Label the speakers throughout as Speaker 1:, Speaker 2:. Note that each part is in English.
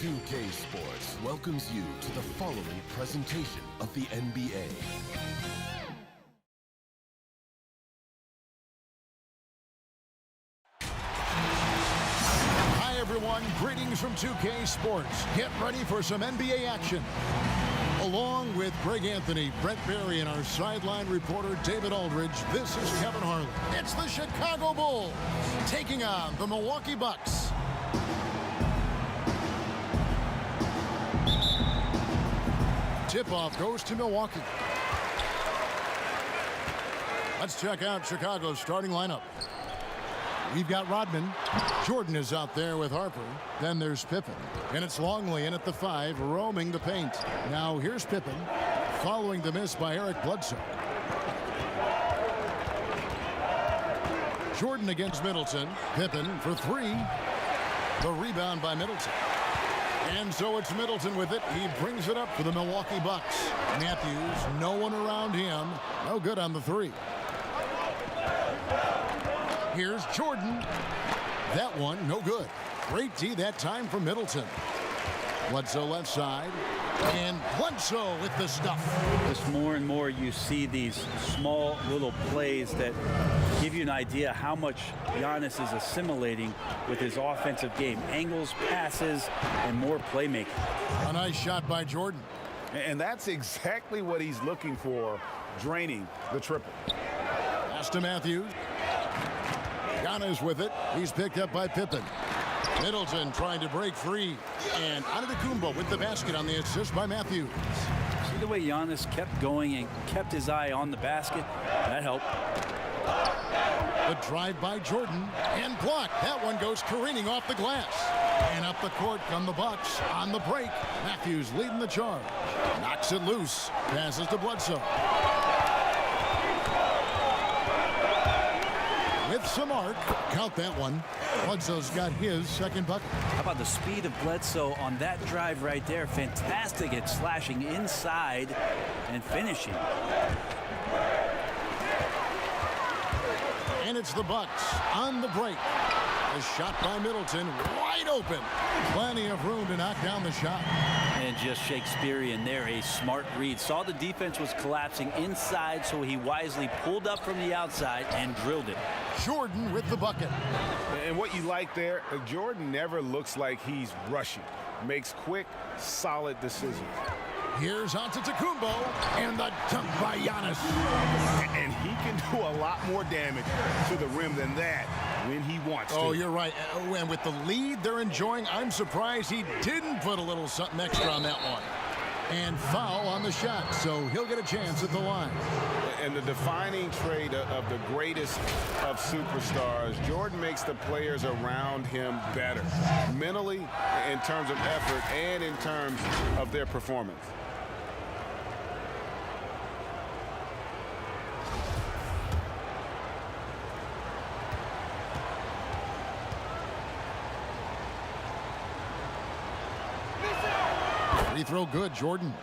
Speaker 1: 2K Sports welcomes you to the following presentation of the NBA.
Speaker 2: Hi everyone, greetings from 2K Sports. Get ready for some NBA action. Along with Greg Anthony, Brett Barry, and our sideline reporter David Aldridge, this is Kevin Harlan. It's the Chicago Bulls taking on the Milwaukee Bucks. Tip-off goes to Milwaukee. Let's check out Chicago's starting lineup. We've got Rodman. Jordan is out there with Harper. Then there's Pippen. And it's Longley in at the 5, roaming the paint. Now here's Pippen, following the miss by Eric Bledsoe. Jordan against Middleton. Pippen for 3. The rebound by Middleton. And so it's Middleton with it. He brings it up for the Milwaukee Bucks. Matthews, no one around him. No good on the 3. Here's Jordan. That one, no good. Great D that time from Middleton. Bledsoe left side. And Bledsoe with the stuff.
Speaker 3: Just more and more you see these small little plays that give you an idea how much Giannis is assimilating with his offensive game. Angles, passes, and more playmaking.
Speaker 2: A nice shot by Jordan.
Speaker 4: And that's exactly what he's looking for, draining the triple.
Speaker 2: Pass to Matthews. Giannis with it. He's picked up by Pippen. Middleton trying to break free. And Antetokounmpo with the basket on the assist by Matthews.
Speaker 3: See the way Giannis kept going and kept his eye on the basket? That helped.
Speaker 2: The drive by Jordan. And blocked. That one goes careening off the glass. And up the court come the Bucks on the break. Matthews leading the charge. Knocks it loose. Passes to Bledsoe. With some arc, count that one. Bledsoe's got his second bucket.
Speaker 3: How about the speed of Bledsoe on that drive right there? Fantastic at slashing inside and finishing.
Speaker 2: And it's the Bucks on the break. A shot by Middleton, wide open. Plenty of room to knock down the shot.
Speaker 3: And just Shakespearean there, a smart read. Saw the defense was collapsing inside, so he wisely pulled up from the outside and drilled it.
Speaker 2: Jordan with the bucket.
Speaker 4: And what you like there, Jordan never looks like he's rushing. Makes quick, solid decisions.
Speaker 2: Here's Antetokounmpo, and the dunk by Giannis.
Speaker 4: And he can do a lot more damage to the rim than that when he wants to.
Speaker 2: Oh, you're right. And with the lead they're enjoying, I'm surprised he didn't put a little something extra on that one. And foul on the shot, so he'll get a chance at the line.
Speaker 4: And the defining trait of the greatest of superstars, Jordan makes the players around him better. Mentally, in terms of effort, and in terms of their performance.
Speaker 2: Free throw good, Jordan.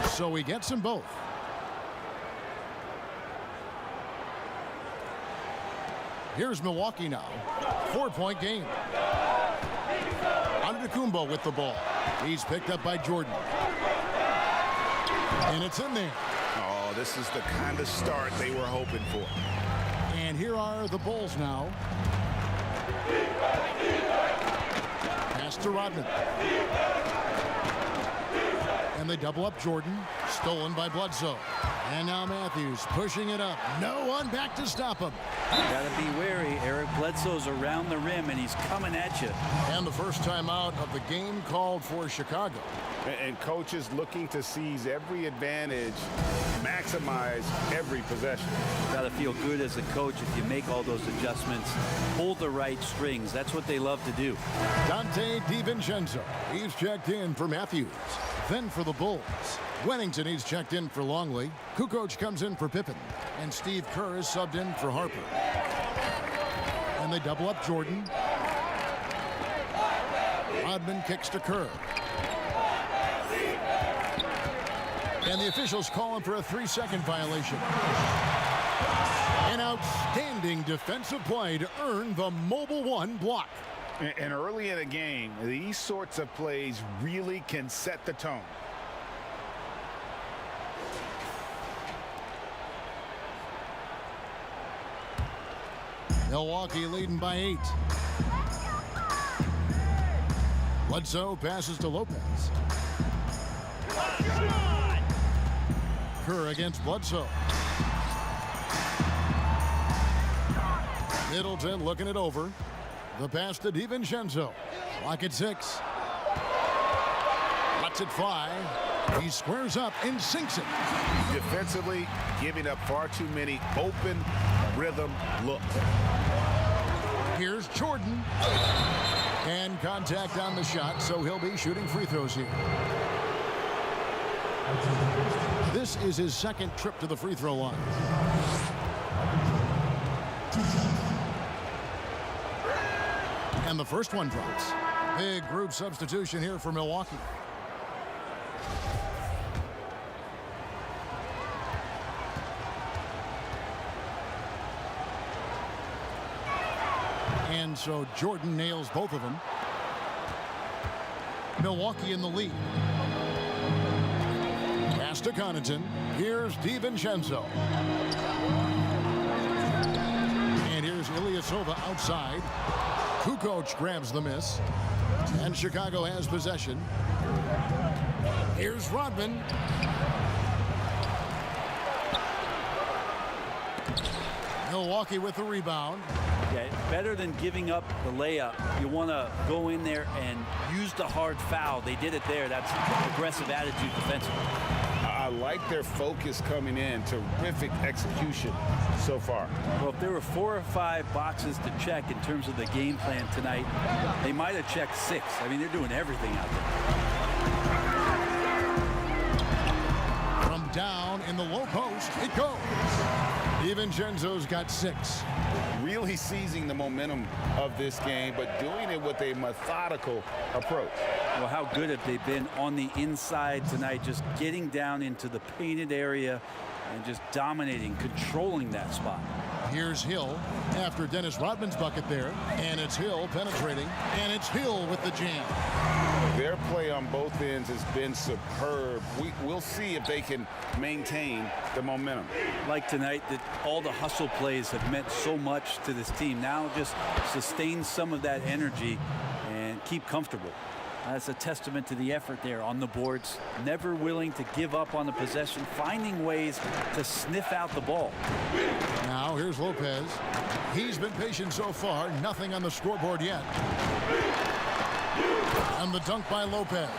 Speaker 2: So he gets them both. Here's Milwaukee now. 4-point game. Antetokounmpo with the ball. He's picked up by Jordan. And it's in there.
Speaker 4: Oh, this is the kind of start they were hoping for.
Speaker 2: And here are the Bulls now. Pass to Rodman. And they double up Jordan. Stolen by Bledsoe. And now Matthews pushing it up. No one back to stop him.
Speaker 3: Gotta be wary. Eric Bledsoe's around the rim, and he's coming at you.
Speaker 2: And the first time out of the game called for Chicago.
Speaker 4: And coaches looking to seize every advantage, maximize every possession.
Speaker 3: Gotta feel good as a coach if you make all those adjustments. Pull the right strings. That's what they love to do.
Speaker 2: Dante DiVincenzo. He's checked in for Matthews. Then for the Bulls. Wennington, he's checked in for Longley. Kukoc comes in for Pippen. And Steve Kerr is subbed in for Harper. And they double up Jordan. Rodman kicks to Kerr. And the officials call him for a 3-second violation. An outstanding defensive play to earn the Mobile One block.
Speaker 4: And early in a game, these sorts of plays really can set the tone.
Speaker 2: Milwaukee leading by 8. Bledsoe passes to Lopez. Kerr against Bledsoe. Middleton looking it over. The pass to DiVincenzo. Lock at 6. Lets it fly. He squares up and sinks it.
Speaker 4: Defensively, giving up far too many open rhythm looks.
Speaker 2: Here's Jordan. And contact on the shot, so he'll be shooting free throws here. This is his second trip to the free throw line. And the first one drops. Big group substitution here for Milwaukee. And so Jordan nails both of them. Milwaukee in the lead. Pass to Connaughton. Here's DiVincenzo. And here's Ilyasova outside. Kukoc grabs the miss. And Chicago has possession. Here's Rodman. Milwaukee with the rebound.
Speaker 3: Yeah, better than giving up the layup. You want to go in there and use the hard foul. They did it there. That's aggressive attitude defensively.
Speaker 4: I like their focus coming in. Terrific execution so far.
Speaker 3: Well, if there were 4 or 5 boxes to check in terms of the game plan tonight, they might have checked 6. I mean, they're doing everything out there.
Speaker 2: From down in the low post, it goes. DiVincenzo's got 6.
Speaker 4: Really seizing the momentum of this game, but doing it with a methodical approach.
Speaker 3: Well, how good have they been on the inside tonight, just getting down into the painted area and just dominating, controlling that spot.
Speaker 2: Here's Hill after Dennis Rodman's bucket there, and it's Hill penetrating, and it's Hill with the jam.
Speaker 4: Their play on both ends has been superb. We'll see if they can maintain the momentum.
Speaker 3: Like tonight, that all the hustle plays have meant so much to this team. Now just sustain some of that energy and keep comfortable. That's a testament to the effort there on the boards. Never willing to give up on the possession, finding ways to sniff out the ball.
Speaker 2: Now here's Lopez. He's been patient so far. Nothing on the scoreboard yet. And the dunk by Lopez.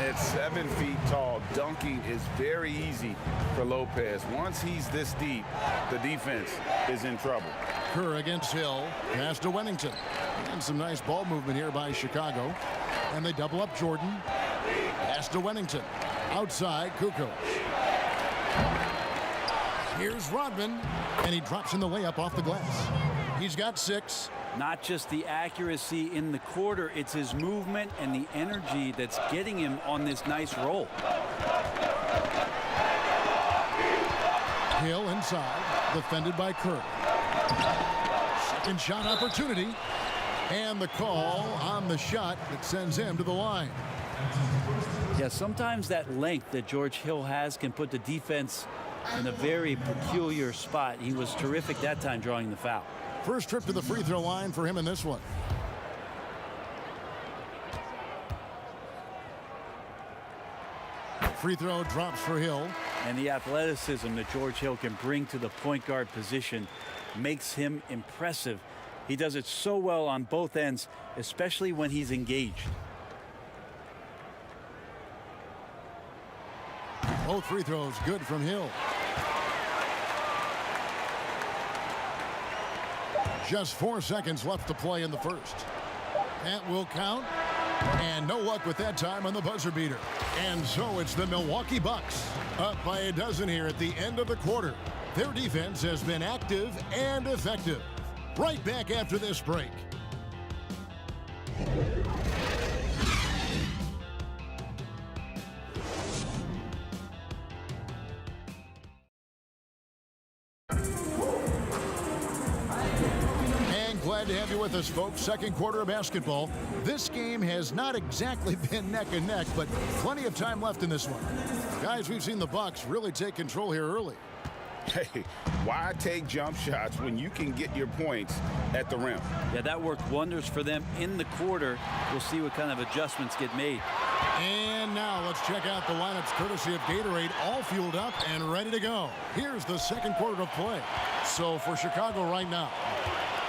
Speaker 4: At 7 feet tall, dunking is very easy for Lopez. Once he's this deep, the defense is in trouble.
Speaker 2: Kerr against Hill. Pass to Wennington. And some nice ball movement here by Chicago. And they double up Jordan. Pass to Wennington. Outside, Kukoc. Here's Rodman. And he drops in the layup off the glass. He's got 6.
Speaker 3: Not just the accuracy in the quarter, it's his movement and the energy that's getting him on this nice roll.
Speaker 2: Hill inside, defended by Kerr. Second shot opportunity. And the call on the shot that sends him to the line.
Speaker 3: Yeah, sometimes that length that George Hill has can put the defense in a very peculiar spot. He was terrific that time drawing the foul.
Speaker 2: First trip to the free throw line for him in this one. Free throw drops for Hill.
Speaker 3: And the athleticism that George Hill can bring to the point guard position makes him impressive. He does it so well on both ends, especially when he's engaged.
Speaker 2: Both free throws good from Hill. Just 4 seconds left to play in the first. That will count. And no luck with that time on the buzzer beater. And so it's the Milwaukee Bucks up by a dozen here at the end of the quarter. Their defense has been active and effective. Right back after this break. us, folks. Second quarter of basketball. This game has not exactly been neck and neck, but plenty of time left in this one. Guys, we've seen the Bucks really take control here early.
Speaker 4: Hey, why take jump shots when you can get your points at the rim?
Speaker 3: Yeah, that worked wonders for them in the quarter. We'll see what kind of adjustments get made.
Speaker 2: And now let's check out the lineups courtesy of Gatorade, all fueled up and ready to go. Here's the second quarter of play. So for Chicago right now,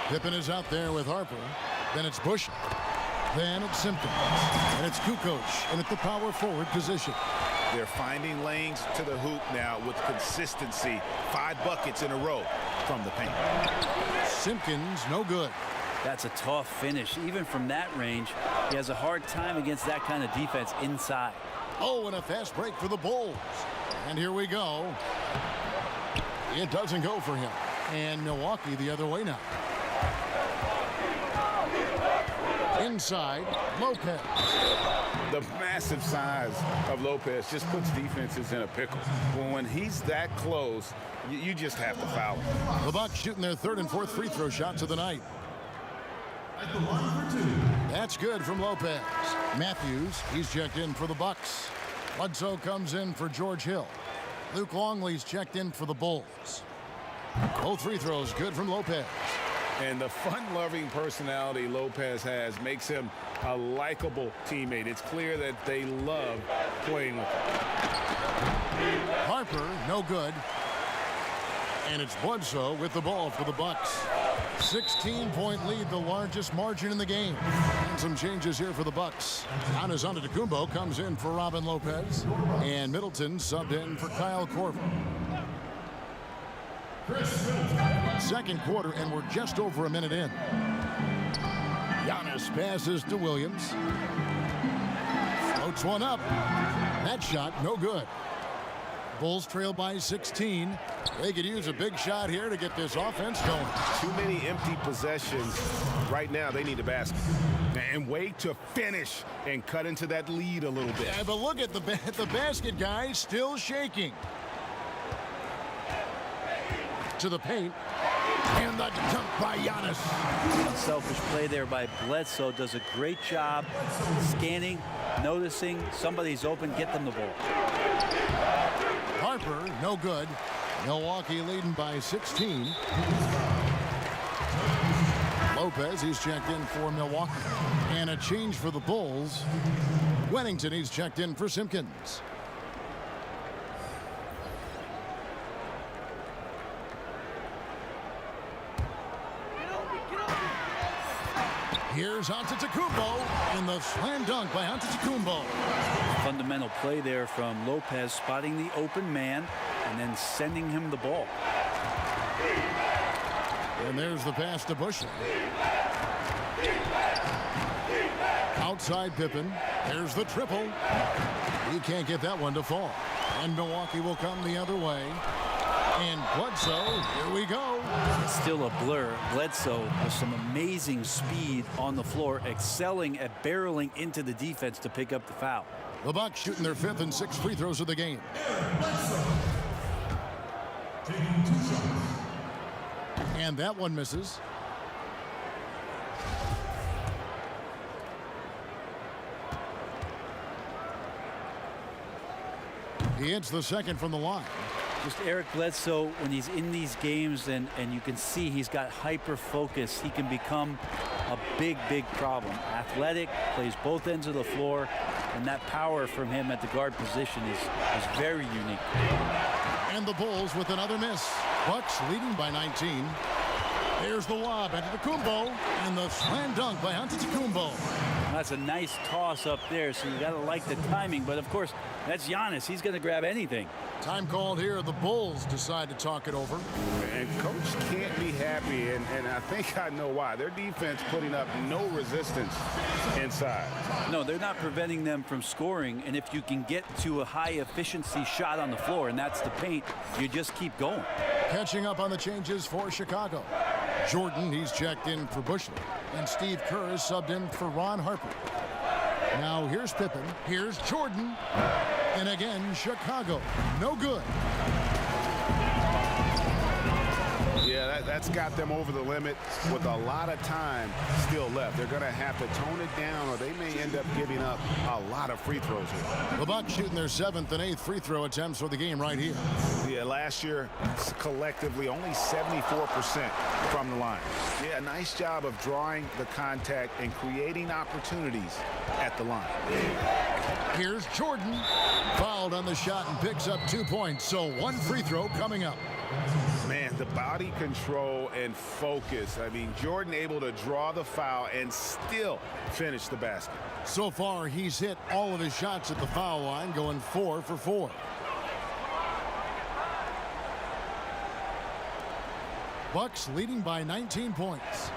Speaker 2: Pippen is out there with Harper. Then it's Bush. Then it's Simpkins. And it's Kukoc in at the power forward position.
Speaker 5: They're finding lanes to the hoop now with consistency. 5 buckets in a row from the paint.
Speaker 2: Simpkins, no good.
Speaker 3: That's a tough finish. Even from that range, he has a hard time against that kind of defense inside.
Speaker 2: Oh, and a fast break for the Bulls. And here we go. It doesn't go for him. And Milwaukee the other way now. Inside, Lopez.
Speaker 4: The massive size of Lopez just puts defenses in a pickle. When he's that close, you just have to foul him.
Speaker 2: The Bucks shooting their third and fourth free throw shots of the night. That's good from Lopez. Matthews, he's checked in for the Bucks. Bledsoe comes in for George Hill. Luke Longley's checked in for the Bulls. Both free throws good from Lopez.
Speaker 4: And the fun-loving personality Lopez has makes him a likable teammate. It's clear that they love playing with him.
Speaker 2: Harper, no good. And it's Bledsoe with the ball for the Bucks. 16-point lead, the largest margin in the game. And some changes here for the Bucks. Giannis Antetokounmpo comes in for Robin Lopez. And Middleton subbed in for Kyle Korver. Second quarter, and we're just over a minute in. Giannis passes to Williams. Floats one up. That shot, no good. Bulls trail by 16. They could use a big shot here to get this offense going.
Speaker 4: Too many empty possessions. Right now, they need a basket. And wait to finish and cut into that lead a little bit.
Speaker 2: Yeah, but look at the basket, guys, still shaking. To the paint. And the dunk by Giannis.
Speaker 3: Unselfish play there by Bledsoe. Does a great job scanning, noticing somebody's open, get them the ball.
Speaker 2: Harper, no good. Milwaukee leading by 16. Lopez, he's checked in for Milwaukee. And a change for the Bulls. Wennington, he's checked in for Simpkins. Here's Antetokounmpo, and the slam dunk by Antetokounmpo.
Speaker 3: Fundamental play there from Lopez, spotting the open man and then sending him the ball.
Speaker 2: And there's the pass to Bushley. Outside Pippen. There's the triple. He can't get that one to fall. And Milwaukee will come the other way. And Bledsoe, here we go.
Speaker 3: It's still a blur. Bledsoe with some amazing speed on the floor, excelling at barreling into the defense to pick up the foul.
Speaker 2: The Bucks shooting their fifth and sixth free throws of the game. And that one misses. He hits the second from the line.
Speaker 3: Just Eric Bledsoe, when he's in these games and you can see he's got hyper focus, he can become a big problem. Athletic, plays both ends of the floor, and that power from him at the guard position is very unique.
Speaker 2: And the Bulls with another miss. Bucks leading by 19. There's the lob Antetokounmpo, and the slam dunk by Antetokounmpo.
Speaker 3: That's a nice toss up there, so you got to like the timing. But, of course, that's Giannis. He's going to grab anything.
Speaker 2: Time called here. The Bulls decide to talk it over.
Speaker 4: And coach can't be happy, and I think I know why. Their defense putting up no resistance inside.
Speaker 3: No, they're not preventing them from scoring. And if you can get to a high-efficiency shot on the floor, and that's the paint, you just keep going.
Speaker 2: Catching up on the changes for Chicago. Jordan, he's checked in for Bushley. And Steve Kerr is subbed in for Ron Harper. Now here's Pippen. Here's Jordan. And again, Chicago. No good.
Speaker 4: Yeah, that's got them over the limit with a lot of time still left. They're going to have to tone it down, or they may end up giving up a lot of free throws here.
Speaker 2: The Bucks shooting their 7th and 8th free throw attempts for the game right here.
Speaker 5: Yeah, last year, collectively, only 74% from the line.
Speaker 4: Yeah, nice job of drawing the contact and creating opportunities at the line.
Speaker 2: Here's Jordan. Fouled on the shot and picks up 2 points. So 1 free throw coming up.
Speaker 4: Man, the body control and focus. I mean, Jordan able to draw the foul and still finish the basket.
Speaker 2: So far, he's hit all of his shots at the foul line, going 4 for 4. Bucks leading by 19 points.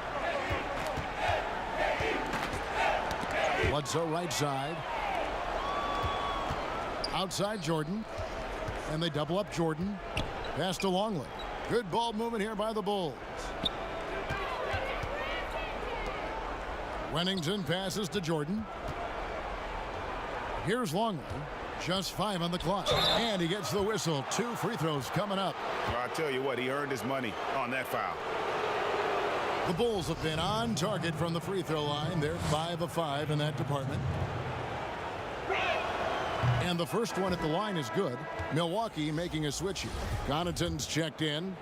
Speaker 2: Bledsoe right side. Outside Jordan. And they double up Jordan. Pass to Longley. Good ball movement here by the Bulls. Wennington passes to Jordan. Here's Longley. Just 5 on the clock. And he gets the whistle. 2 free throws coming up.
Speaker 4: Well, I tell you what, he earned his money on that foul.
Speaker 2: The Bulls have been on target from the free throw line. They're 5 of 5 in that department. And the first one at the line is good. Milwaukee making a switch here. Connaughton's checked in.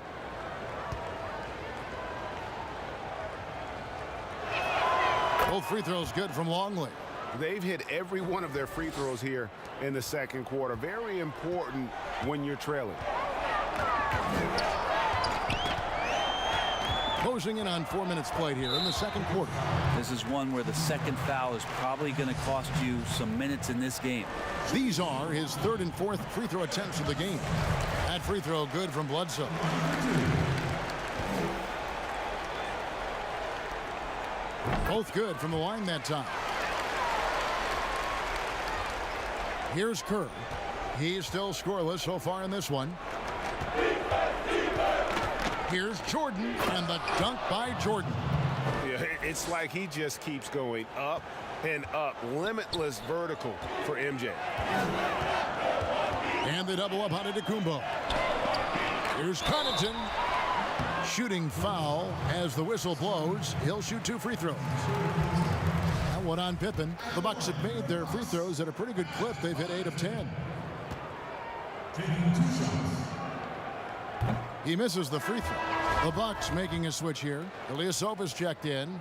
Speaker 2: Both free throws good from Longley.
Speaker 4: They've hit every one of their free throws here in the second quarter. Very important when you're trailing.
Speaker 2: Closing in on 4 minutes played here in the second quarter.
Speaker 3: This is one where the second foul is probably going to cost you some minutes in this game.
Speaker 2: These are his 3rd and 4th free throw attempts of the game. That free throw good from Bledsoe. Both good from the line that time. Here's Kerr. He's still scoreless so far in this one. Here's Jordan, and the dunk by Jordan.
Speaker 4: Yeah, it's like he just keeps going up and up. Limitless vertical for MJ.
Speaker 2: And they double up on Antetokounmpo. Here's Connaughton. Shooting foul as the whistle blows. He'll shoot 2 free throws. Now one on Pippen. The Bucks have made their free throws at a pretty good clip. They've hit 8 of 10. He misses the free throw. The Bucks making a switch here. Ilyasova's checked in.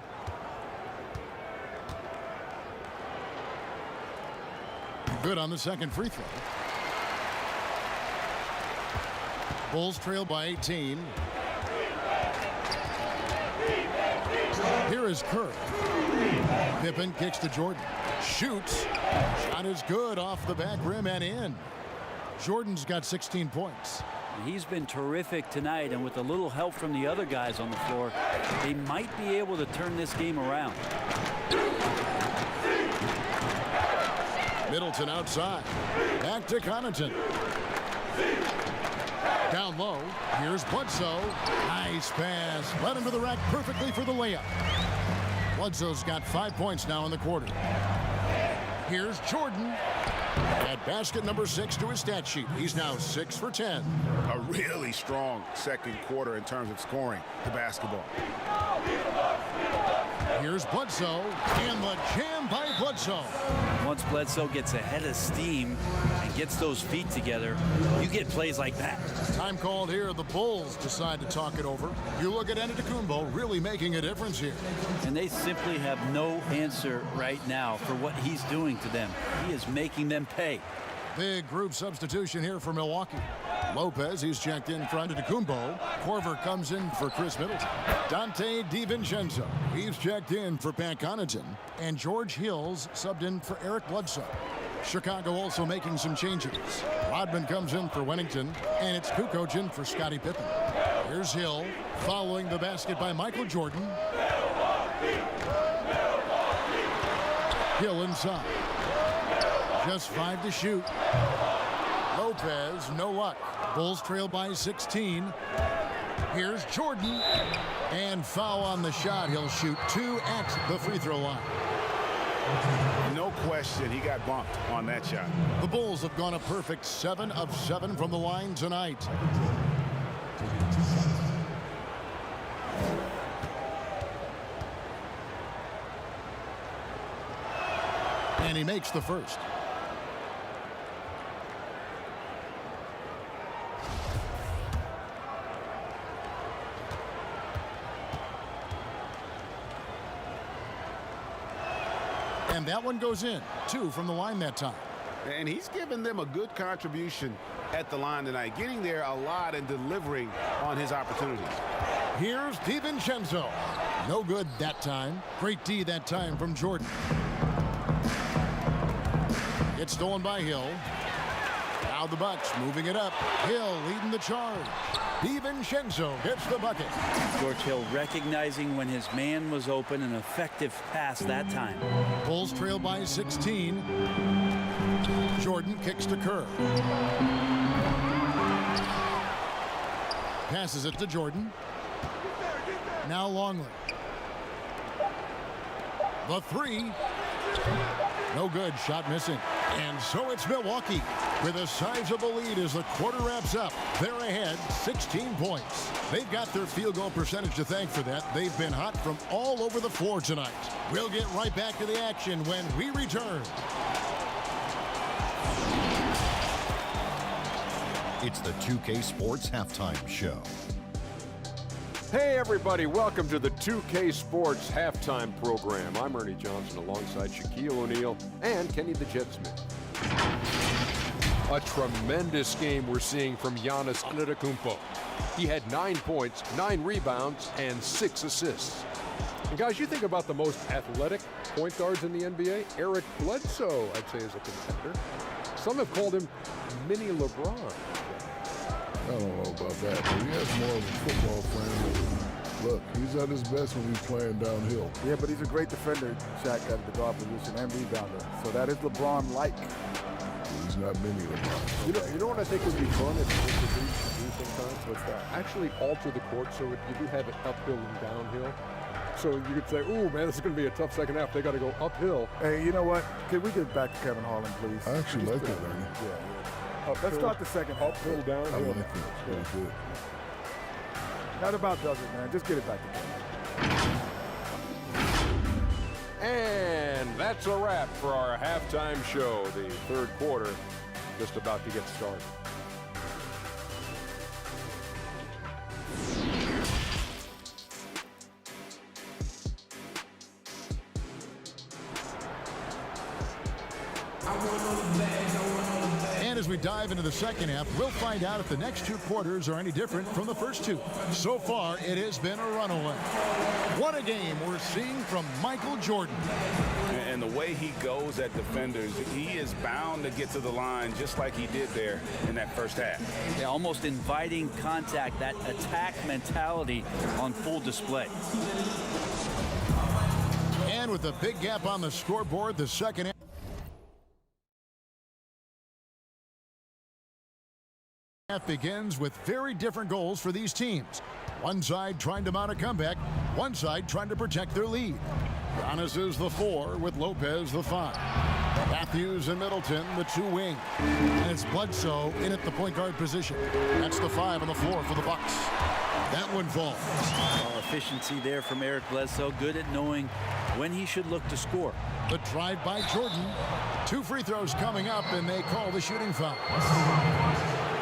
Speaker 2: Good on the second free throw. Bulls trail by 18. Here is Kerr. Pippen kicks to Jordan. Shoots. Shot is good off the back rim and in. Jordan's got 16 points.
Speaker 3: He's been terrific tonight, and with a little help from the other guys on the floor, they might be able to turn this game around.
Speaker 2: Middleton outside. Back to Connaughton. Down low. Here's Bledsoe. Nice pass. Led him to the rack perfectly for the layup. Bledsoe's got 5 points now in the quarter. Here's Jordan. At basket number 6 to his stat sheet. He's now 6 for 10.
Speaker 4: A really strong second quarter in terms of scoring the basketball.
Speaker 2: Here's Bledsoe, and the jam by Bledsoe.
Speaker 3: Once Bledsoe gets a head of steam and gets those feet together, you get plays like that.
Speaker 2: Time called here. The Bulls decide to talk it over. You look at Antetokounmpo really making a difference here.
Speaker 3: And they simply have no answer right now for what he's doing to them. He is making them pay.
Speaker 2: Big group substitution here for Milwaukee. Lopez, he's checked in for Antetokounmpo. Korver comes in for Chris Middleton. Dante DiVincenzo, he's checked in for Pat Connaughton. And George Hills subbed in for Eric Bledsoe. Chicago also making some changes. Rodman comes in for Wennington, and it's Kukoc in for Scottie Pippen. Here's Hill, following the basket by Michael Jordan. Hill inside. Just 5 to shoot. Lopez, no luck. Bulls trail by 16. Here's Jordan. And foul on the shot. He'll shoot 2 at the free throw line.
Speaker 4: No question, he got bumped on that shot.
Speaker 2: The Bulls have gone a perfect 7 of 7 from the line tonight. And he makes the first. And that one goes in. 2 from the line that time.
Speaker 4: And he's given them a good contribution at the line tonight, getting there a lot and delivering on his opportunities.
Speaker 2: Here's DiVincenzo. No good that time. Great D that time from Jordan. It's stolen by Hill. Now the Bucks moving it up. Hill leading the charge. DiVincenzo gets the bucket.
Speaker 3: George Hill recognizing when his man was open, an effective pass that time.
Speaker 2: Bulls trail by 16. Jordan kicks to Kerr. Passes it to Jordan. Now Longley. The 3. No good. Shot missing. And so it's Milwaukee with a sizable lead as the quarter wraps up. They're ahead 16 points. They've got their field goal percentage to thank for that. They've been hot from all over the floor tonight. We'll get right back to the action when we return.
Speaker 6: It's the 2K Sports Halftime Show.
Speaker 7: Hey everybody, welcome to the 2K Sports Halftime Program. I'm Ernie Johnson alongside Shaquille O'Neal and Kenny the Jet Smith. A tremendous game we're seeing from Giannis Antetokounmpo. He had 9 points, 9 rebounds, and 6 assists. And guys, you think about the most athletic point guards in the NBA, Eric Bledsoe, I'd say, is a contender. Some have called him Mini LeBron.
Speaker 8: I don't know about that, but he has more of a football frame. Look, he's at his best when he's playing downhill.
Speaker 9: Yeah, but he's a great defender, Shaq, at the guard position and rebounder. So that is LeBron-like.
Speaker 8: He's not many LeBron.
Speaker 7: You know what I think would be fun if you do sometimes? What's that? Actually alter the court so you do have it uphill and downhill. So you could say, ooh, man, this is going to be a tough second half. They got to go uphill.
Speaker 9: Hey, you know what? Can we get back to Kevin Harlan, please?
Speaker 8: I actually like that, Ernie.
Speaker 9: Yeah. Let's start the second half.
Speaker 7: Uphill, downhill.
Speaker 8: I like that. It's really good.
Speaker 9: That about does it, man. Just get it back together.
Speaker 7: And that's a wrap for our halftime show. The third quarter just about to get started.
Speaker 2: And as we dive into the second half, we'll find out if the next 2 quarters are any different from the first 2. So far, it has been a runaway. What a game we're seeing from Michael Jordan.
Speaker 4: And the way he goes at defenders, he is bound to get to the line just like he did there in that first half.
Speaker 3: Yeah, almost inviting contact, that attack mentality on full display.
Speaker 2: And with a big gap on the scoreboard, the second half begins with very different goals for these teams. One side trying to mount a comeback, one side trying to protect their lead. Giannis is the 4 with Lopez the 5. Matthews and Middleton the 2 wing. And it's Bledsoe in at the point guard position. That's the 5 on the floor for the Bucks. That one falls.
Speaker 3: Well, efficiency there from Eric Bledsoe. Good at knowing when he should look to score.
Speaker 2: The drive by Jordan. 2 free throws coming up, and they call the shooting foul.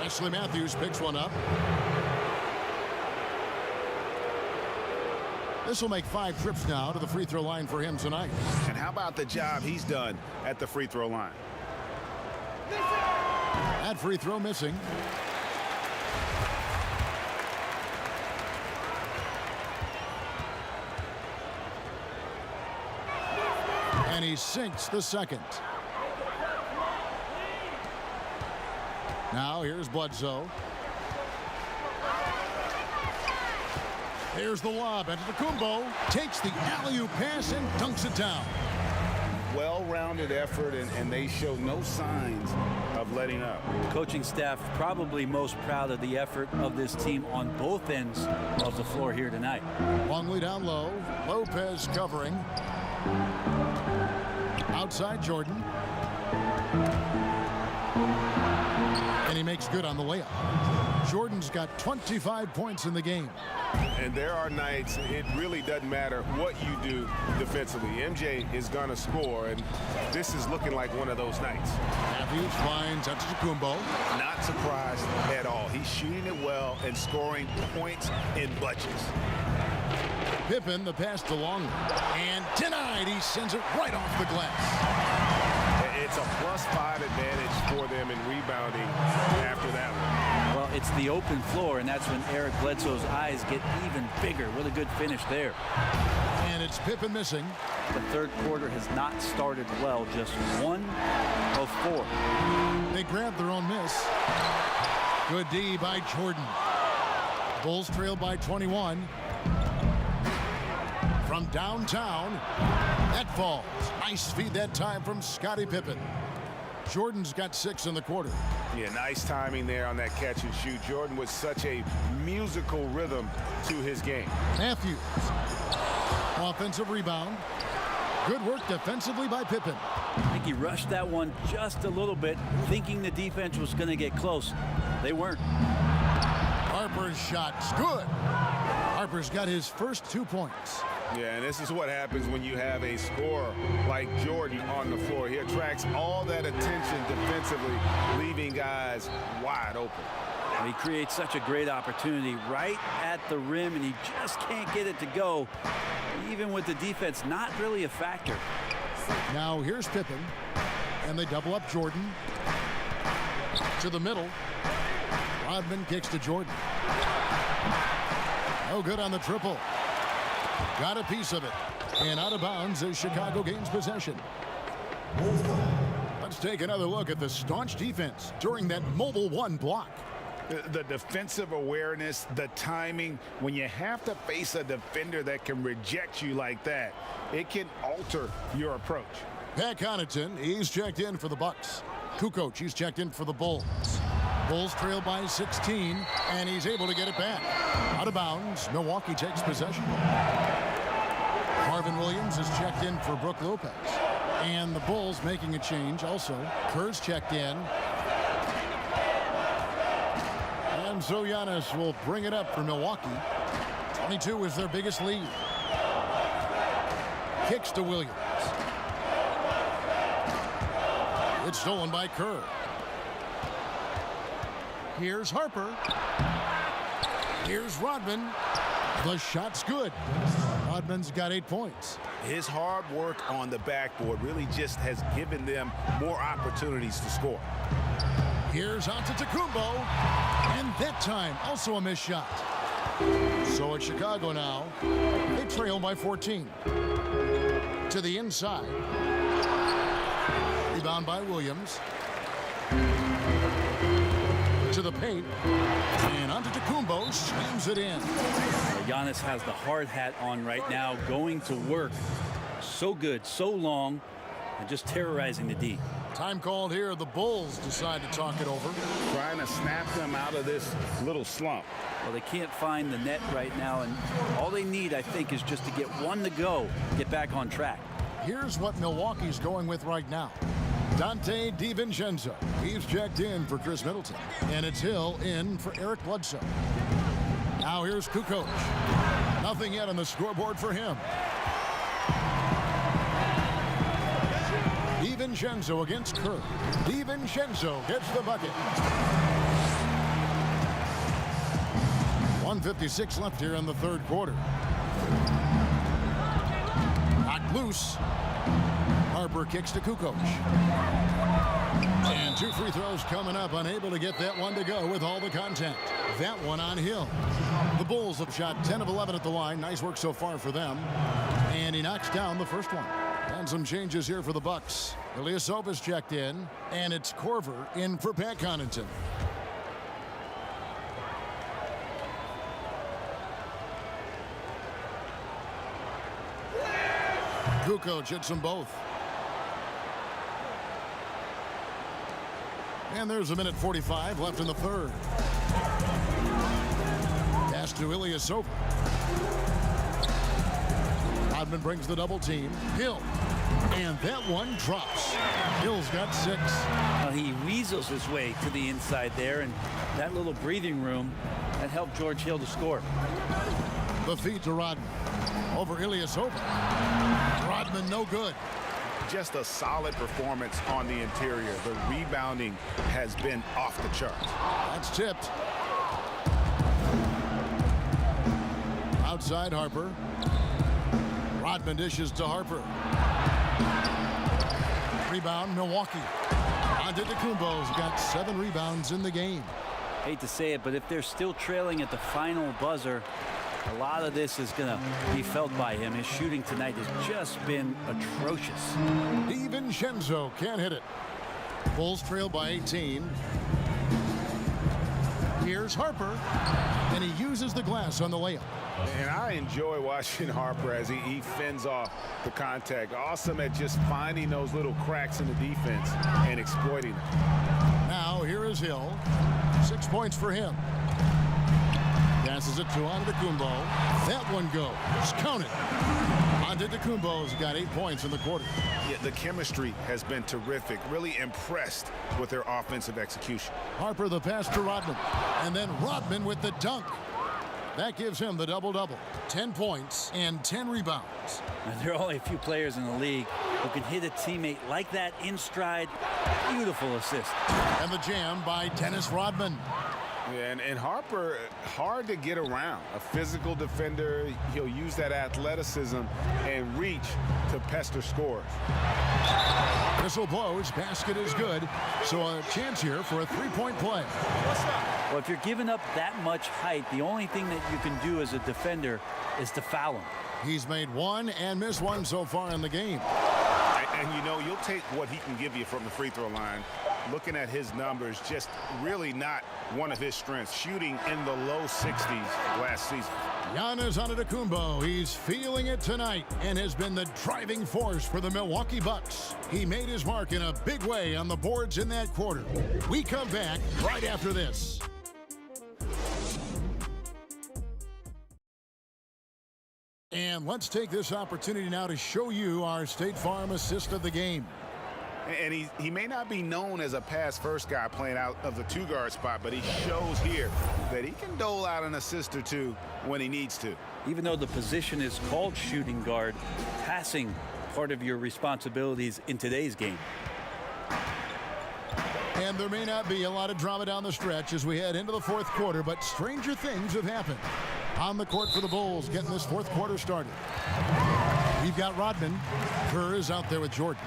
Speaker 2: Ashley Matthews picks one up. This will make 5 trips now to the free throw line for him tonight.
Speaker 4: And how about the job he's done at the free throw line?
Speaker 2: That free throw missing. And he sinks the second. Now here's Bledsoe. Here's the lob. Antetokounmpo takes the alley-oop pass and dunks it down.
Speaker 4: Well-rounded effort, and they show no signs of letting up.
Speaker 3: The coaching staff probably most proud of the effort of this team on both ends of the floor here tonight.
Speaker 2: Longley down low. Lopez covering. Outside Jordan. And he makes good on the layup. Jordan's got 25 points in the game.
Speaker 4: And there are nights it really doesn't matter what you do defensively. MJ is going to score, and this is looking like one of those nights.
Speaker 2: Matthews finds Antetokounmpo.
Speaker 5: Not surprised at all. He's shooting it well and scoring points in bunches.
Speaker 2: Pippen, the pass to Longley. And denied. He sends it right off the glass.
Speaker 4: It's a +5 advantage for them in rebounding after that one.
Speaker 3: Well, it's the open floor, and that's when Eric Bledsoe's eyes get even bigger. What a good finish there.
Speaker 2: And it's Pippen missing.
Speaker 3: The third quarter has not started well, just 1 of 4.
Speaker 2: They grab their own miss. Good D by Jordan. Bulls trail by 21. From downtown, that falls. Nice feed that time from Scottie Pippen. Jordan's got 6 in the quarter.
Speaker 4: Yeah, nice timing there on that catch and shoot. Jordan with such a musical rhythm to his game.
Speaker 2: Matthews. Offensive rebound. Good work defensively by Pippen.
Speaker 3: I think he rushed that one just a little bit, thinking the defense was going to get close. They weren't.
Speaker 2: Harper's shot's good. Harper's got his first 2 points.
Speaker 4: Yeah, and this is what happens when you have a scorer like Jordan on the floor. He attracts all that attention defensively, leaving guys wide open.
Speaker 3: He creates such a great opportunity right at the rim, and he just can't get it to go, even with the defense not really a factor.
Speaker 2: Now here's Pippen, and they double up Jordan. To the middle. Rodman kicks to Jordan. No good on the triple. Got a piece of it. And out of bounds as Chicago gains possession. Let's take another look at the staunch defense during that mobile 1 block.
Speaker 5: The defensive awareness, the timing, when you have to face a defender that can reject you like that, it can alter your approach.
Speaker 2: Pat Connaughton, he's checked in for the Bucks. Kukoc, he's checked in for the Bulls. Bulls trail by 16, and he's able to get it back. Out of bounds, Milwaukee takes possession. Marvin Williams is checked in for Brook Lopez. And the Bulls making a change also. Kerr's checked in. And so Giannis will bring it up for Milwaukee. 22 is their biggest lead. Kicks to Williams. It's stolen by Kerr. Here's Harper. Here's Rodman. The shot's good. Rodman's got 8 points.
Speaker 5: His hard work on the backboard really just has given them more opportunities to score.
Speaker 2: Here's Antetokounmpo. And that time, also a missed shot. So it's Chicago now. They trail by 14. To the inside. Rebound by Williams. To the paint, and Antetokounmpo slams it in.
Speaker 3: Giannis has the hard hat on right now, going to work. So good, so long, and just terrorizing the D.
Speaker 2: Time called here. The Bulls decide to talk it over.
Speaker 5: Trying to snap them out of this little slump.
Speaker 3: Well, they can't find the net right now, and all they need, I think, is just to get one to go, get back on track.
Speaker 2: Here's what Milwaukee's going with right now. Dante DiVincenzo. He's checked in for Chris Middleton. And it's Hill in for Eric Bledsoe. Now here's Kukoc. Nothing yet on the scoreboard for him. DiVincenzo against Kerr. DiVincenzo gets the bucket. 1:56 left here in the third quarter. Knocked loose. Harper kicks to Kukoc. And 2 free throws coming up. Unable to get that one to go with all the contact. That one on Hill. The Bulls have shot 10 of 11 at the line. Nice work so far for them. And he knocks down the first one. And some changes here for the Bucks. Ilyasova's checked in. And it's Korver in for Pat Connaughton. Kukoc hits them both. And there's 1:45 left in the third. Pass to Ilyasova. Rodman brings the double team. Hill. And that one drops. Hill's got 6.
Speaker 3: Well, he weasels his way to the inside there, and that little breathing room that helped George Hill to score.
Speaker 2: The feed to Rodman. Over Ilyasova. Rodman no good.
Speaker 5: Just a solid performance on the interior. The rebounding has been off the charts.
Speaker 2: That's tipped. Outside Harper. Rodman dishes to Harper. Rebound Milwaukee. Antetokounmpo's got 7 rebounds in the game.
Speaker 3: Hate to say it, but if they're still trailing at the final buzzer, a lot of this is going to be felt by him. His shooting tonight has just been atrocious.
Speaker 2: DiVincenzo can't hit it. Bulls trail by 18. Here's Harper, and he uses the glass on the layup.
Speaker 5: And I enjoy watching Harper as he fends off the contact. Awesome at just finding those little cracks in the defense and exploiting them.
Speaker 2: Now here is Hill. 6 points for him. Passes it to Antetokounmpo. That one goes. Count it. Antetokounmpo's got 8 points in the quarter.
Speaker 5: Yeah, the chemistry has been terrific. Really impressed with their offensive execution.
Speaker 2: Harper the pass to Rodman. And then Rodman with the dunk. That gives him the double-double. 10 points and 10 rebounds.
Speaker 3: And there are only a few players in the league who can hit a teammate like that in stride. Beautiful assist.
Speaker 2: And the jam by Dennis Rodman.
Speaker 5: Yeah, and Harper, hard to get around. A physical defender. He'll use that athleticism and reach to pester scores.
Speaker 2: Whistle blows. Basket is good. So a chance here for a 3-point play.
Speaker 3: Well, if you're giving up that much height, the only thing that you can do as a defender is to foul him.
Speaker 2: He's made 1 and missed 1 so far in the game.
Speaker 5: And you know, you'll take what he can give you from the free throw line. Looking at his numbers, just really not one of his strengths. Shooting in the low 60s last season.
Speaker 2: Giannis Antetokounmpo, he's feeling it tonight and has been the driving force for the Milwaukee Bucks. He made his mark in a big way on the boards in that quarter. We come back right after this. And let's take this opportunity now to show you our State Farm assist of the game.
Speaker 5: And he may not be known as a pass-first guy playing out of the 2-guard spot, but he shows here that he can dole out an assist or two when he needs to.
Speaker 3: Even though the position is called shooting guard, passing part of your responsibilities in today's game.
Speaker 2: And there may not be a lot of drama down the stretch as we head into the 4th quarter, but stranger things have happened. On the court for the Bulls, getting this 4th quarter started. We've got Rodman. Kerr is out there with Jordan.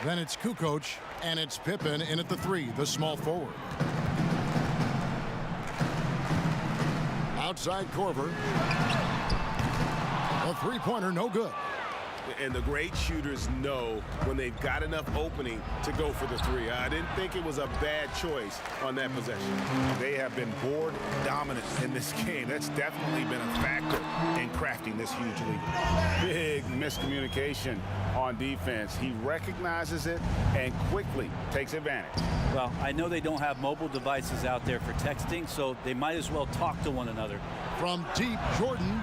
Speaker 2: Then it's Kukoc, and it's Pippen in at the 3, the small forward. Outside Korver. A 3-pointer, no good.
Speaker 4: And the great shooters know when they've got enough opening to go for the 3. I didn't think it was a bad choice on that possession.
Speaker 5: They have been board dominant in this game. That's definitely been a factor in crafting this huge lead. Big miscommunication on defense. He recognizes it and quickly takes advantage.
Speaker 3: Well, I know they don't have mobile devices out there for texting, so they might as well talk to one another.
Speaker 2: From deep, Jordan.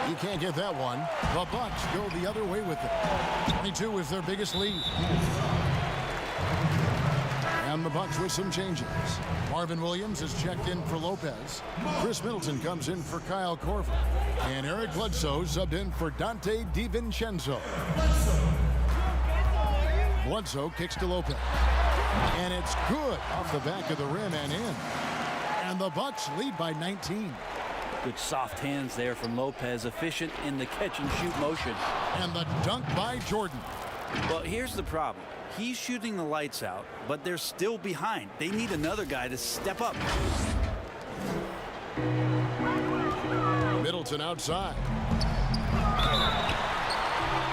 Speaker 2: You can't get that one. The Bucks go the other way with it. 22 is their biggest lead. And the Bucks with some changes. Marvin Williams is checked in for Lopez. Chris Middleton comes in for Kyle Korver. And Eric Bledsoe subbed in for Dante DiVincenzo. Bledsoe kicks to Lopez. And it's good off the back of the rim and in. And the Bucks lead by 19.
Speaker 3: Good soft hands there from Lopez, efficient in the catch-and-shoot motion.
Speaker 2: And the dunk by Jordan.
Speaker 3: Well, here's the problem. He's shooting the lights out, but they're still behind. They need another guy to step up.
Speaker 2: Middleton outside.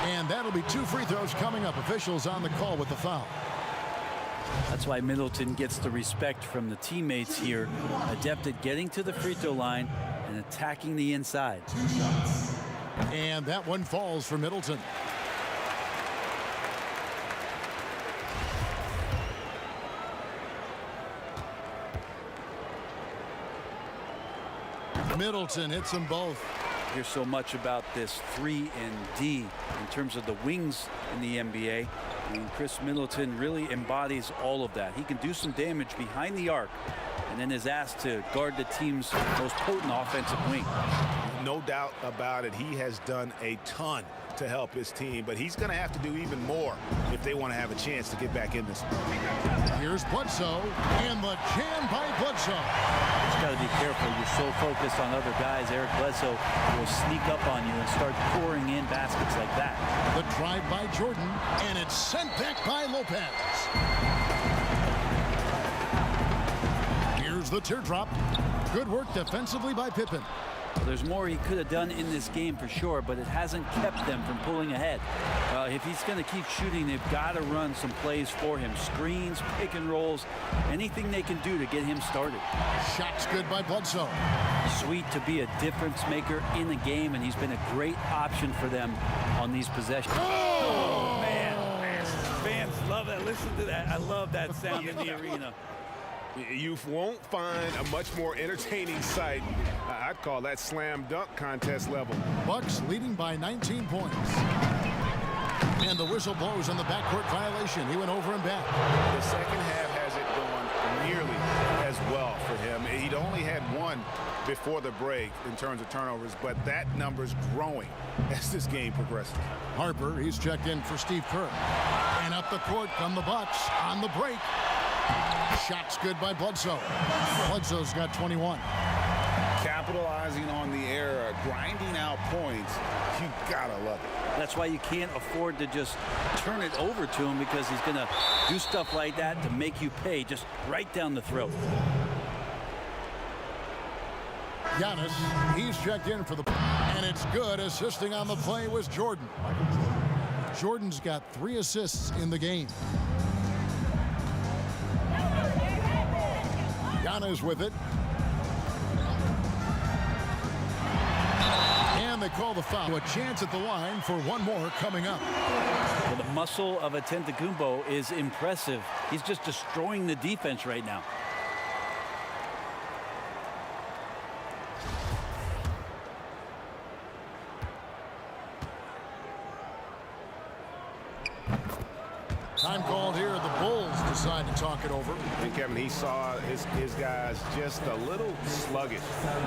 Speaker 2: And that'll be 2 free throws coming up. Officials on the call with the foul.
Speaker 3: That's why Middleton gets the respect from the teammates here. Adept at getting to the free throw line and attacking the inside.
Speaker 2: And that one falls for Middleton. Middleton hits them both.
Speaker 3: hear so much about this 3 and D in terms of the wings in the NBA. And Chris Middleton really embodies all of that. He can do some damage behind the arc and then is asked to guard the team's most potent offensive wing.
Speaker 5: No doubt about it. He has done a ton to help his team, but he's going to have to do even more if they want to have a chance to get back in this.
Speaker 2: Here's Bledsoe, and the jam by Bledsoe.
Speaker 3: Just got to be careful. You're so focused on other guys. Eric Bledsoe will sneak up on you and start pouring in baskets like that.
Speaker 2: The drive by Jordan, and it's sent back by Lopez. Here's the teardrop. Good work defensively by Pippen.
Speaker 3: Well, there's more he could have done in this game for sure, but it hasn't kept them from pulling ahead. If he's going to keep shooting, they've got to run some plays for him. Screens, pick and rolls, anything they can do to get him started.
Speaker 2: Shots good by Bledsoe.
Speaker 3: Sweet to be a difference maker in the game, and he's been a great option for them on these possessions.
Speaker 2: Oh,
Speaker 3: man. Fans love that. Listen to that. I love that sound in the arena.
Speaker 5: You won't find a much more entertaining sight. I'd call that slam dunk contest level.
Speaker 2: Bucks leading by 19 points. And the whistle blows on the backcourt violation. He went over and back.
Speaker 5: The second half hasn't gone nearly as well for him. He'd only had one before the break in terms of turnovers, but that number's growing as this game progresses.
Speaker 2: Harper, he's checked in for Steve Kerr. And up the court come the Bucks on the break. Shots good by Bledsoe. Bledsoe's got 21.
Speaker 5: Capitalizing on the error, grinding out points, you gotta love it.
Speaker 3: That's why you can't afford to just turn it over to him, because he's going to do stuff like that to make you pay just right down the throat.
Speaker 2: Giannis, he's checked in for the... And it's good. Assisting on the play was Jordan. Jordan's got 3 assists in the game. Giannis with it. And they call the foul. A chance at the line for one more coming up.
Speaker 3: Well, the muscle of Antetokounmpo is impressive. He's just destroying the defense right now.
Speaker 2: Time called here. The Bulls decide to talk it over.
Speaker 5: And Kevin, he saw his guys just a little sluggish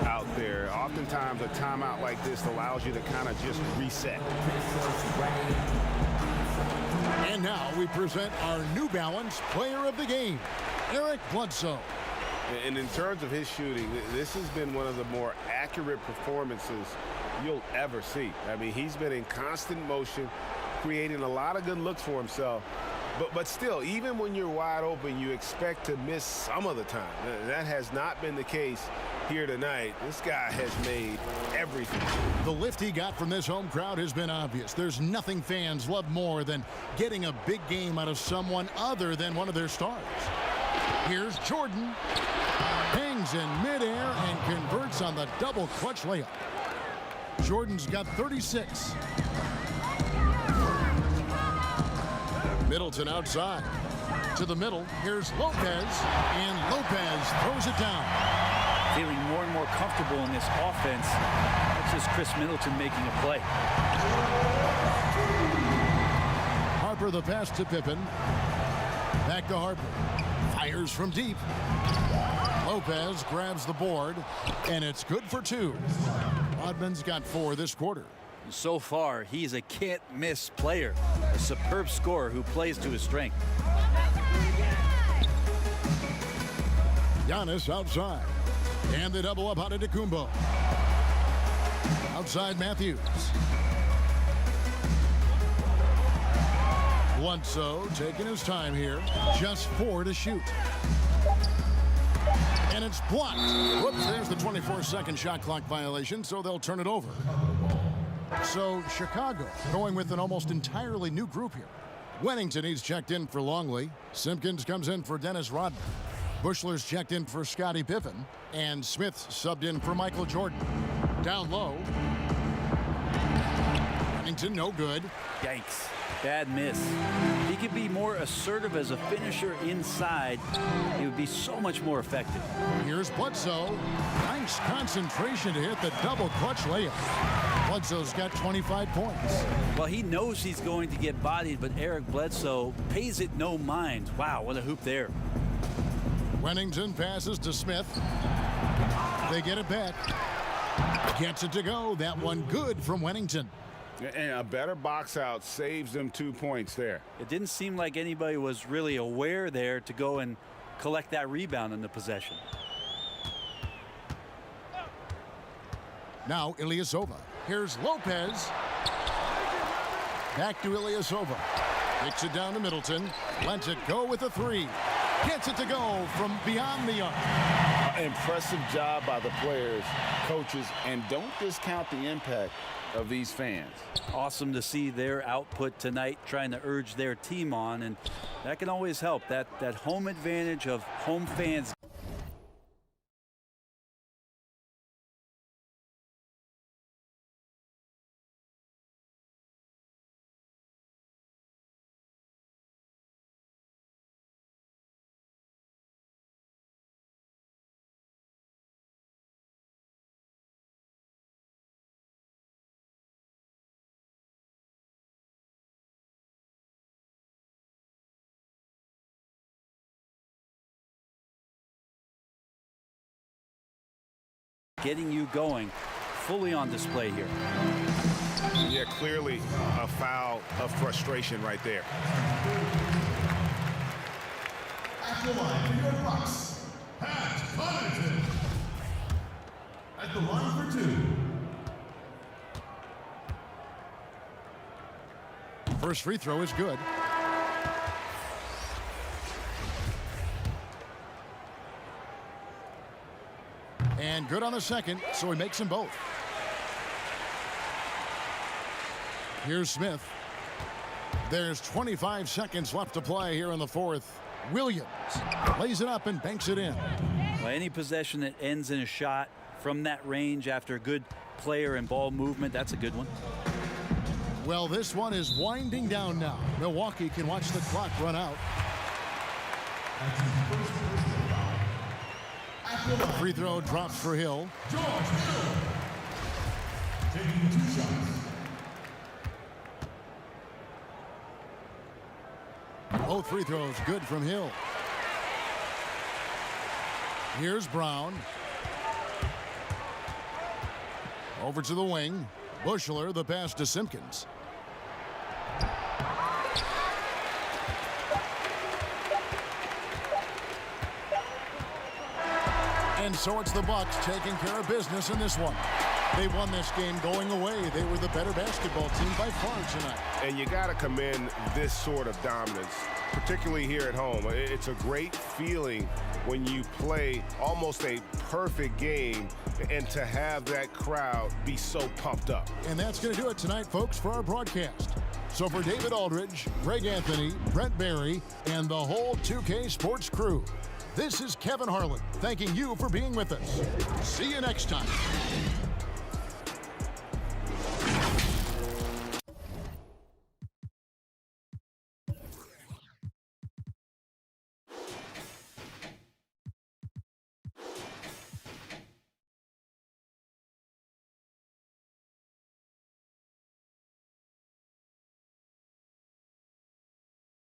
Speaker 5: out there. Oftentimes a timeout like this allows you to kind of just reset.
Speaker 2: And now we present our New Balance player of the game, Eric Bledsoe.
Speaker 5: And in terms of his shooting, this has been one of the more accurate performances you'll ever see. I mean, he's been in constant motion, creating a lot of good looks for himself. But still, even when you're wide open, you expect to miss some of the time. That has not been the case here tonight. This guy has made everything.
Speaker 2: The lift he got from this home crowd has been obvious. There's nothing fans love more than getting a big game out of someone other than one of their stars. Here's Jordan. Hangs in midair and converts on the double clutch layup. Jordan's got 36. Middleton outside. To the middle. Here's Lopez. And Lopez throws it down.
Speaker 3: Feeling more and more comfortable in this offense. That's just Chris Middleton making a play.
Speaker 2: Harper the pass to Pippen. Back to Harper. Fires from deep. Lopez grabs the board. And it's good for 2. Rodman's got 4 this quarter.
Speaker 3: So far, he's a can't-miss player. A superb scorer who plays to his strength.
Speaker 2: Giannis outside. And they double up on Antetokounmpo. Outside Matthews. Bledsoe taking his time here. Just 4 to shoot. And it's blocked. Whoops, there's the 24-second shot clock violation, so they'll turn it over. So Chicago going with an almost entirely new group here. Wennington, he's checked in for Longley. Simpkins comes in for Dennis Rodman. Bushler's checked in for Scottie Pippen. And Smith subbed in for Michael Jordan. Down low. Wennington, no good.
Speaker 3: Yikes. Bad miss. He could be more assertive as a finisher inside, he would be so much more effective.
Speaker 2: Here's Bledsoe. Nice concentration to hit the double clutch layup. Bledsoe's got 25 points.
Speaker 3: Well, he knows he's going to get bodied, but Eric Bledsoe pays it no mind. Wow, what a hoop there.
Speaker 2: Wennington passes to Smith. They get it back. Gets it to go. That one good from Wennington.
Speaker 4: And a better box out saves them 2 points there.
Speaker 3: It didn't seem like anybody was really aware there to go and collect that rebound in the possession.
Speaker 2: Now Ilyasova. Here's Lopez. Back to Ilyasova. Kicks it down to Middleton. Lets it go with a three. Gets it to go from beyond the arc.
Speaker 4: Impressive job by the players, coaches, and don't discount the impact of these fans.
Speaker 3: Awesome to see their output tonight, trying to urge their team on, and that can always help. That home advantage of home fans. Getting you going, fully on display here.
Speaker 4: Yeah, clearly a foul of frustration right there.
Speaker 10: At the line for your Bucks, Pat Connaughton. At the line for two.
Speaker 2: First free throw is good. And good on the second, so he makes them both. Here's Smith. There's 25 seconds left to play here in the fourth. Williams lays it up and banks it in.
Speaker 3: Well, any possession that ends in a shot from that range after good player and ball movement, that's a good one.
Speaker 2: Well, this one is winding down now. Milwaukee can watch the clock run out. Free throw drops for Hill.
Speaker 10: George Hill. Taking 2 shots.
Speaker 2: Both free throws good from Hill. Here's Brown. Over to the wing. Bushler, the pass to Simpkins. And so it's the Bucks taking care of business in this one. They won this game going away. They were the better basketball team by far tonight.
Speaker 4: And you got to commend this sort of dominance, particularly here at home. It's a great feeling when you play almost a perfect game and to have that crowd be so pumped up.
Speaker 2: And that's going to do it tonight, folks, for our broadcast. So for David Aldridge, Greg Anthony, Brent Barry, and the whole 2K Sports crew, this is Kevin Harlan thanking you for being with us. See you next time.